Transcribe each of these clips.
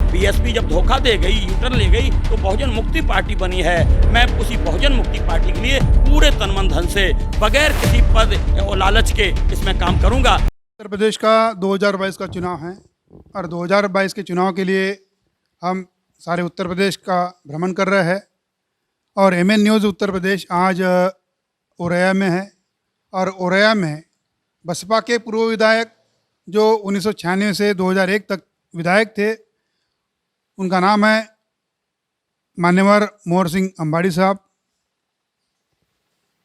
BSP जब धोखा दे गई, यूटर्न ले गई, तो बहुजन मुक्ति पार्टी बनी है। मैं उसी बहुजन मुक्ति पार्टी के लिए पूरे तन मन धन से बगैर किसी पद और लालच के इसमें काम करूंगा। उत्तर प्रदेश का 2022 का चुनाव है और 2022 के चुनाव के लिए हम सारे उत्तर प्रदेश का भ्रमण कर रहे हैं और एमएन न्यूज़ उत्तर प्रदेश आज औरैया में है और औरैया में बसपा के पूर्व विधायक जो 1996 से 2001 तक विधायक थे, उनका नाम है मान्यवर मोहर सिंह अंबाड़ी साहब।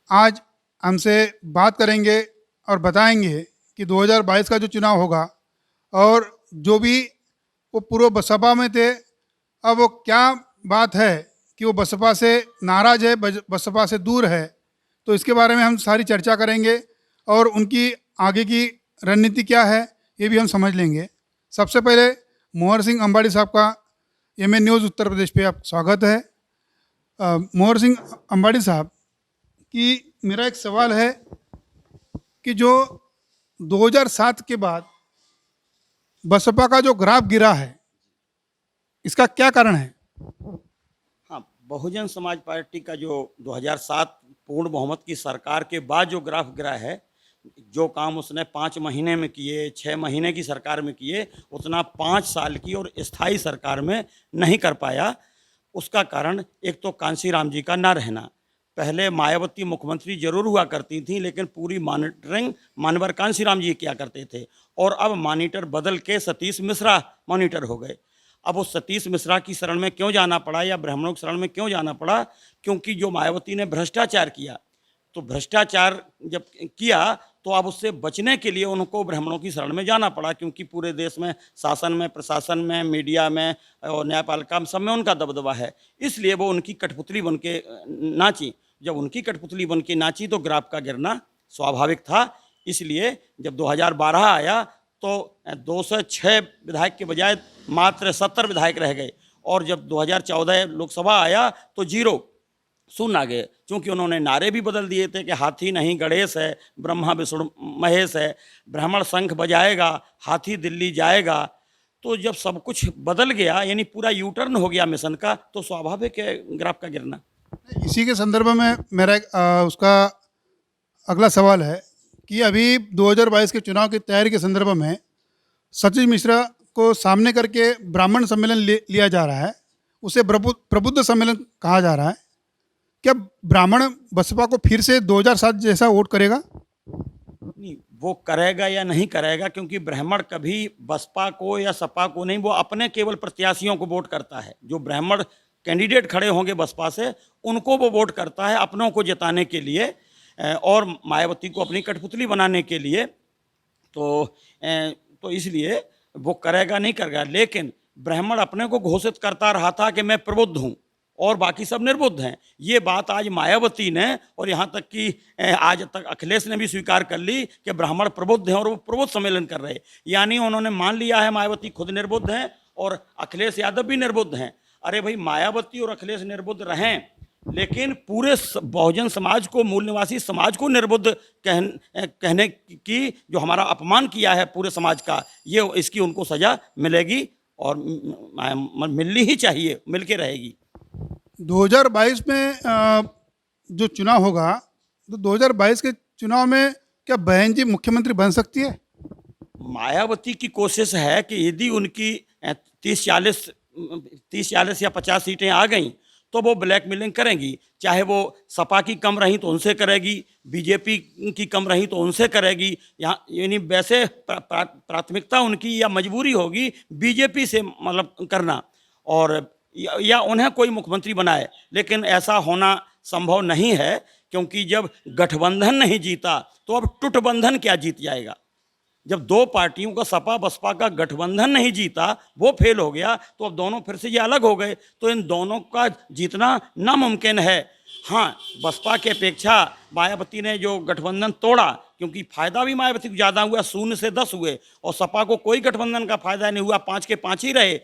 आज हमसे बात करेंगे और बताएंगे कि 2022 का जो चुनाव होगा और जो भी वो पूर्व बसपा में थे, अब वो क्या बात है कि वो बसपा से नाराज़ है, बसपा से दूर है, तो इसके बारे में हम सारी चर्चा करेंगे और उनकी आगे की रणनीति क्या है ये भी हम समझ लेंगे। सबसे पहले मोहर सिंह अंबाड़ी साहब का एमएन न्यूज़ उत्तर प्रदेश पे आप स्वागत है। मोहर सिंह अंबाड़ी साहब की मेरा एक सवाल है कि जो 2007 के बाद बसपा का जो ग्राफ गिरा है, इसका क्या कारण है? हाँ, बहुजन समाज पार्टी का जो 2007 पूर्ण बहुमत की सरकार के बाद जो ग्राफ गिरा है, जो काम उसने 5 महीने में किए, 6 महीने की सरकार में किए, उतना 5 साल की और स्थायी सरकार में नहीं कर पाया। उसका कारण एक तो कांशीराम जी का ना रहना। पहले मायावती मुख्यमंत्री जरूर हुआ करती थी, लेकिन पूरी मॉनिटरिंग मानवर कांशीराम जी किया करते थे और अब मॉनिटर बदल के सतीश मिश्रा मॉनिटर हो गए। अब उस सतीश मिश्रा की शरण में क्यों जाना पड़ा या ब्राह्मणों की शरण में क्यों जाना पड़ा? क्योंकि जो मायावती ने भ्रष्टाचार किया, तो भ्रष्टाचार जब किया तो अब उससे बचने के लिए उनको ब्राह्मणों की शरण में जाना पड़ा, क्योंकि पूरे देश में शासन में, प्रशासन में, मीडिया में और न्यायपालिका में सब में उनका दबदबा है। इसलिए वो उनकी कठपुतली बन के नाची। जब उनकी कठपुतली बन के नाची तो ग्राफ का गिरना स्वाभाविक था। इसलिए जब 2012 आया तो 206 विधायक के बजाय मात्र 70 विधायक रह गए और जब 2014 लोकसभा आया तो 0 शून्य आ गए, क्योंकि उन्होंने नारे भी बदल दिए थे कि हाथी नहीं गणेश है, ब्रह्मा विष्णु महेश है, ब्राह्मण शंख बजाएगा, हाथी दिल्ली जाएगा। तो जब सब कुछ बदल गया, यानी पूरा यूटर्न हो गया मिशन का, तो स्वाभाविक है ग्राफ का गिरना। इसी के संदर्भ में मेरा उसका अगला सवाल है कि अभी 2022 के चुनाव की तैयारी के संदर्भ में सतीश मिश्रा को सामने करके ब्राह्मण सम्मेलन लिया जा रहा है, उसे प्रबुद्ध सम्मेलन कहा जा रहा है। क्या ब्राह्मण बसपा को फिर से 2007 जैसा वोट करेगा? नहीं, वो करेगा या नहीं करेगा, क्योंकि ब्राह्मण कभी बसपा को या सपा को नहीं, वो अपने केवल प्रत्याशियों को वोट करता है। जो ब्राह्मण कैंडिडेट खड़े होंगे बसपा से, उनको वो वोट करता है अपनों को जिताने के लिए और मायावती को अपनी कठपुतली बनाने के लिए। तो इसलिए वो करेगा नहीं करेगा। लेकिन ब्राह्मण अपने को घोषित करता रहा था कि मैं प्रबुद्ध हूँ और बाकी सब निर्बुद्ध हैं। ये बात आज मायावती ने और यहाँ तक कि आज तक अखिलेश ने भी स्वीकार कर ली कि ब्राह्मण प्रबुद्ध हैं और वो प्रबुद्ध सम्मेलन कर रहे हैं। यानी उन्होंने मान लिया है मायावती खुद निर्बुद्ध हैं और अखिलेश यादव भी निर्बुद्ध हैं। अरे भाई, मायावती और अखिलेश निर्बुद्ध रहें, लेकिन पूरे बहुजन समाज को, मूल निवासी समाज को निर्बुद्ध कहने की जो हमारा अपमान किया है पूरे समाज का, ये इसकी उनको सज़ा मिलेगी और मिलनी ही चाहिए, मिल के रहेगी। 2022 में जो चुनाव होगा, तो 2022 के चुनाव में क्या बहन जी मुख्यमंत्री बन सकती है? मायावती की कोशिश है कि यदि उनकी 30-40 या 50 सीटें आ गईं तो वो ब्लैकमेलिंग करेंगी। चाहे वो सपा की कम रही तो उनसे करेगी, बीजेपी की कम रही तो उनसे करेगी। यहाँ यानी वैसे प्राथमिकता उनकी या मजबूरी होगी बीजेपी से मतलब करना, और या उन्हें कोई मुख्यमंत्री बनाए। लेकिन ऐसा होना संभव नहीं है, क्योंकि जब गठबंधन नहीं जीता तो अब टुटबंधन क्या जीत जाएगा। जब 2 पार्टियों का, सपा बसपा का गठबंधन नहीं जीता, वो फेल हो गया, तो अब दोनों फिर से ये अलग हो गए, तो इन दोनों का जीतना नामुमकिन है। हाँ, बसपा के अपेक्षा मायावती ने जो गठबंधन तोड़ा, क्योंकि फायदा भी मायावती को ज़्यादा हुआ, 0 से 10 हुए, और सपा को कोई गठबंधन का फायदा नहीं हुआ, 5 के 5 ही रहे,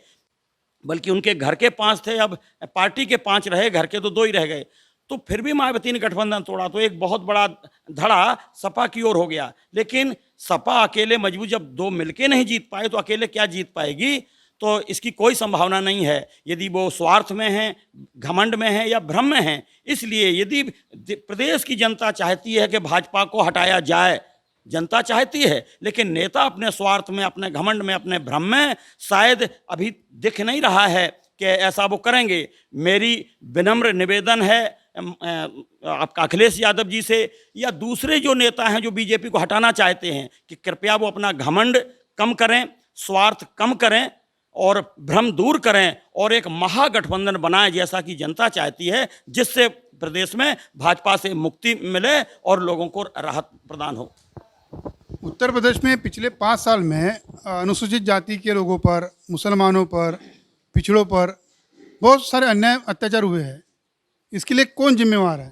बल्कि उनके घर के 5 थे, अब पार्टी के 5 रहे, घर के तो 2 ही रह गए। तो फिर भी मायावती ने गठबंधन तोड़ा, तो एक बहुत बड़ा धड़ा सपा की ओर हो गया। लेकिन सपा अकेले मजबूत, जब 2 मिलके नहीं जीत पाए तो अकेले क्या जीत पाएगी। तो इसकी कोई संभावना नहीं है, यदि वो स्वार्थ में हैं, घमंड में हैं या भ्रम में हैं। इसलिए यदि प्रदेश की जनता चाहती है कि भाजपा को हटाया जाए, जनता चाहती है, लेकिन नेता अपने स्वार्थ में, अपने घमंड में, अपने भ्रम में शायद अभी दिख नहीं रहा है कि ऐसा वो करेंगे। मेरी विनम्र निवेदन है आपका अखिलेश यादव जी से या दूसरे जो नेता हैं जो बीजेपी को हटाना चाहते हैं कि कृपया वो अपना घमंड कम करें, स्वार्थ कम करें और भ्रम दूर करें और एक महागठबंधन बनाएं जैसा कि जनता चाहती है, जिससे प्रदेश में भाजपा से मुक्ति मिले और लोगों को राहत प्रदान हो। उत्तर प्रदेश में पिछले 5 साल में अनुसूचित जाति के लोगों पर, मुसलमानों पर, पिछड़ों पर बहुत सारे अन्याय अत्याचार हुए हैं। इसके लिए कौन जिम्मेवार है?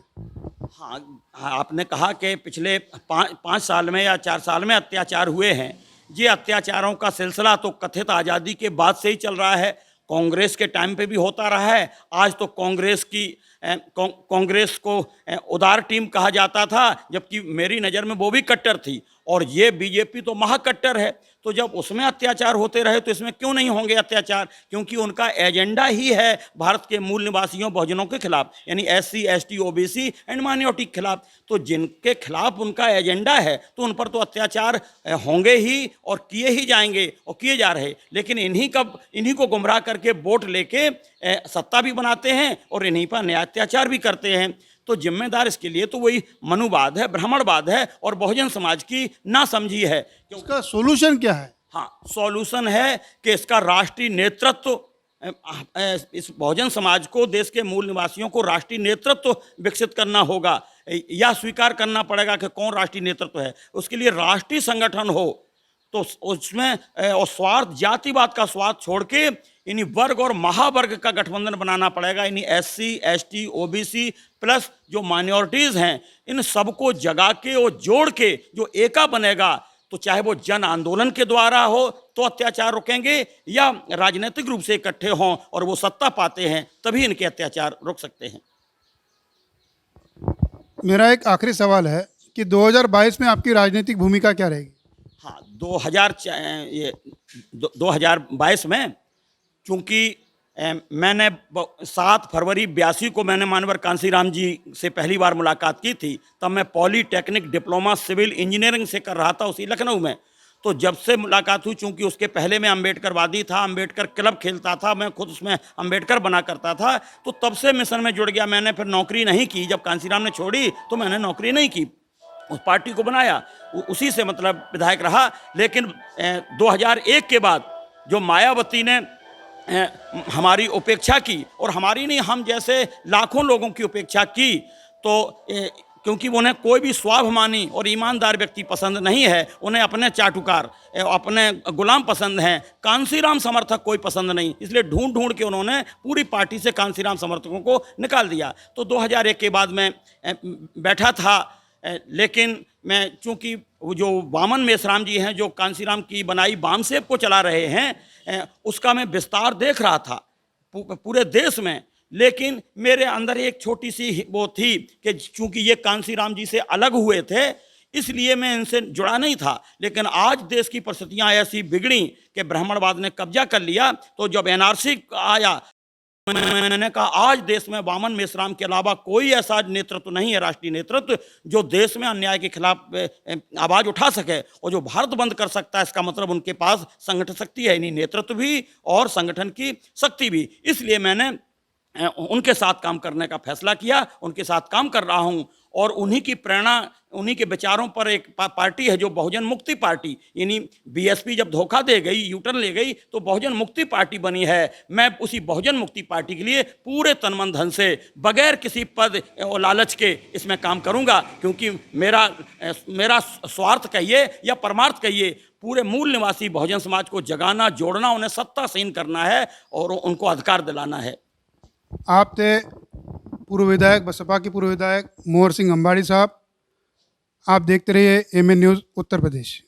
हाँ, आपने कहा कि पिछले 5 साल में या 4 साल में अत्याचार हुए हैं। ये अत्याचारों का सिलसिला तो कथित आज़ादी के बाद से ही चल रहा है, कांग्रेस के टाइम पे भी होता रहा है। आज तो कांग्रेस को उदार टीम कहा जाता था, जबकि मेरी नज़र में वो भी कट्टर थी और ये बीजेपी तो महाकट्टर है। तो जब उसमें अत्याचार होते रहे तो इसमें क्यों नहीं होंगे अत्याचार? क्योंकि उनका एजेंडा ही है भारत के मूल निवासियों, बहुजनों के खिलाफ, यानी SC, ST, OBC and minority के खिलाफ। तो जिनके खिलाफ उनका एजेंडा है तो उन पर तो अत्याचार होंगे ही और किए ही जाएंगे और किए जा रहे। लेकिन इन्हीं को गुमराह करके वोट लेके सत्ता भी बनाते हैं और इन्हीं पर न्याय अत्याचार भी करते हैं। तो जिम्मेदार इसके लिए तो वही मनुवाद है, ब्राह्मणवाद है और बहुजन समाज की नासमझी है। उसका सोल्यूशन क्या है? हाँ, सॉल्यूशन है कि इसका राष्ट्रीय नेतृत्व, इस बहुजन समाज को, देश के मूल निवासियों को राष्ट्रीय नेतृत्व विकसित करना होगा या स्वीकार करना पड़ेगा कि कौन राष्ट्रीय नेतृत्व है। उसके लिए राष्ट्रीय संगठन हो तो उसमें और स्वार्थ, जातिवाद का स्वार्थ छोड़ के इन्हीं वर्ग और महावर्ग का गठबंधन बनाना पड़ेगा। इन्हीं SC, ST, OBC प्लस जो माइनॉरिटीज़ हैं, इन सबको जगा के और जोड़ के जो एका बनेगा, तो चाहे वो जन आंदोलन के द्वारा हो तो अत्याचार रुकेंगे या राजनीतिक रूप से इकट्ठे हों और वो सत्ता पाते हैं, तभी इनके अत्याचार रुक सकते हैं। मेरा एक आखिरी सवाल है कि 2022 में आपकी राजनीतिक भूमिका क्या रहेगी? हाँ, 2022 में चूँकि मैंने 7 फरवरी 82 को मैंने मानवर कांसीराम जी से पहली बार मुलाकात की थी। तब मैं पॉलीटेक्निक डिप्लोमा सिविल इंजीनियरिंग से कर रहा था उसी लखनऊ में। तो जब से मुलाकात हुई, चूँकि उसके पहले मैं अम्बेडकरवादी था, अम्बेडकर क्लब खेलता था, मैं खुद उसमें अम्बेडकर बना करता था, तो तब से मिशन में जुड़ गया। मैंने फिर नौकरी नहीं की, जब कांसीराम ने छोड़ी तो मैंने नौकरी नहीं की, उस पार्टी को बनाया, उसी से मतलब विधायक रहा। लेकिन 2001 के बाद जो मायावती ने हमारी उपेक्षा की, और हमारी नहीं, हम जैसे लाखों लोगों की उपेक्षा की, तो क्योंकि उन्हें कोई भी स्वाभिमानी और ईमानदार व्यक्ति पसंद नहीं है, उन्हें अपने चाटुकार, अपने गुलाम पसंद हैं, कांसीराम समर्थक कोई पसंद नहीं। इसलिए ढूंढ ढूंढ के उन्होंने पूरी पार्टी से कांसीराम समर्थकों को निकाल दिया। तो 2001 के बाद मैं बैठा था, लेकिन मैं चूँकि जो वामन मेश्राम जी हैं, जो कांसीराम की बनाई वामसेप को चला रहे हैं, उसका मैं विस्तार देख रहा था पूरे देश में। लेकिन मेरे अंदर एक छोटी सी वो थी कि चूँकि ये कांसीराम जी से अलग हुए थे, इसलिए मैं इनसे जुड़ा नहीं था। लेकिन आज देश की परिस्थितियाँ ऐसी बिगड़ी कि ब्राह्मणवाद ने कब्जा कर लिया। तो जब NRC आया, मैंने कहा आज देश में वामन मेश्राम के अलावा कोई ऐसा नेतृत्व नहीं है, राष्ट्रीय नेतृत्व, जो देश में अन्याय के खिलाफ आवाज़ उठा सके और जो भारत बंद कर सकता है। इसका मतलब उनके पास संगठन शक्ति है, यानी नेतृत्व भी और संगठन की शक्ति भी। इसलिए मैंने उनके साथ काम करने का फैसला किया, उनके साथ काम कर रहा हूं और उन्हीं की प्रेरणा, उन्हीं के विचारों पर एक पार्टी है जो बहुजन मुक्ति पार्टी, यानी BSP जब धोखा दे गई, यूटर्न ले गई, तो बहुजन मुक्ति पार्टी बनी है। मैं उसी बहुजन मुक्ति पार्टी के लिए पूरे तन मन धन से, बगैर किसी पद और लालच के इसमें काम करूंगा, क्योंकि मेरा स्वार्थ कहिए या परमार्थ कहिए, पूरे मूल निवासी बहुजन समाज को जगाना, जोड़ना, उन्हें सत्तासीन करना है और उनको अधिकार दिलाना है। आप थे पूर्व विधायक, बसपा के पूर्व विधायक मोहर सिंह अंबाड़ी साहब। आप देखते रहिए AMN न्यूज़ उत्तर प्रदेश।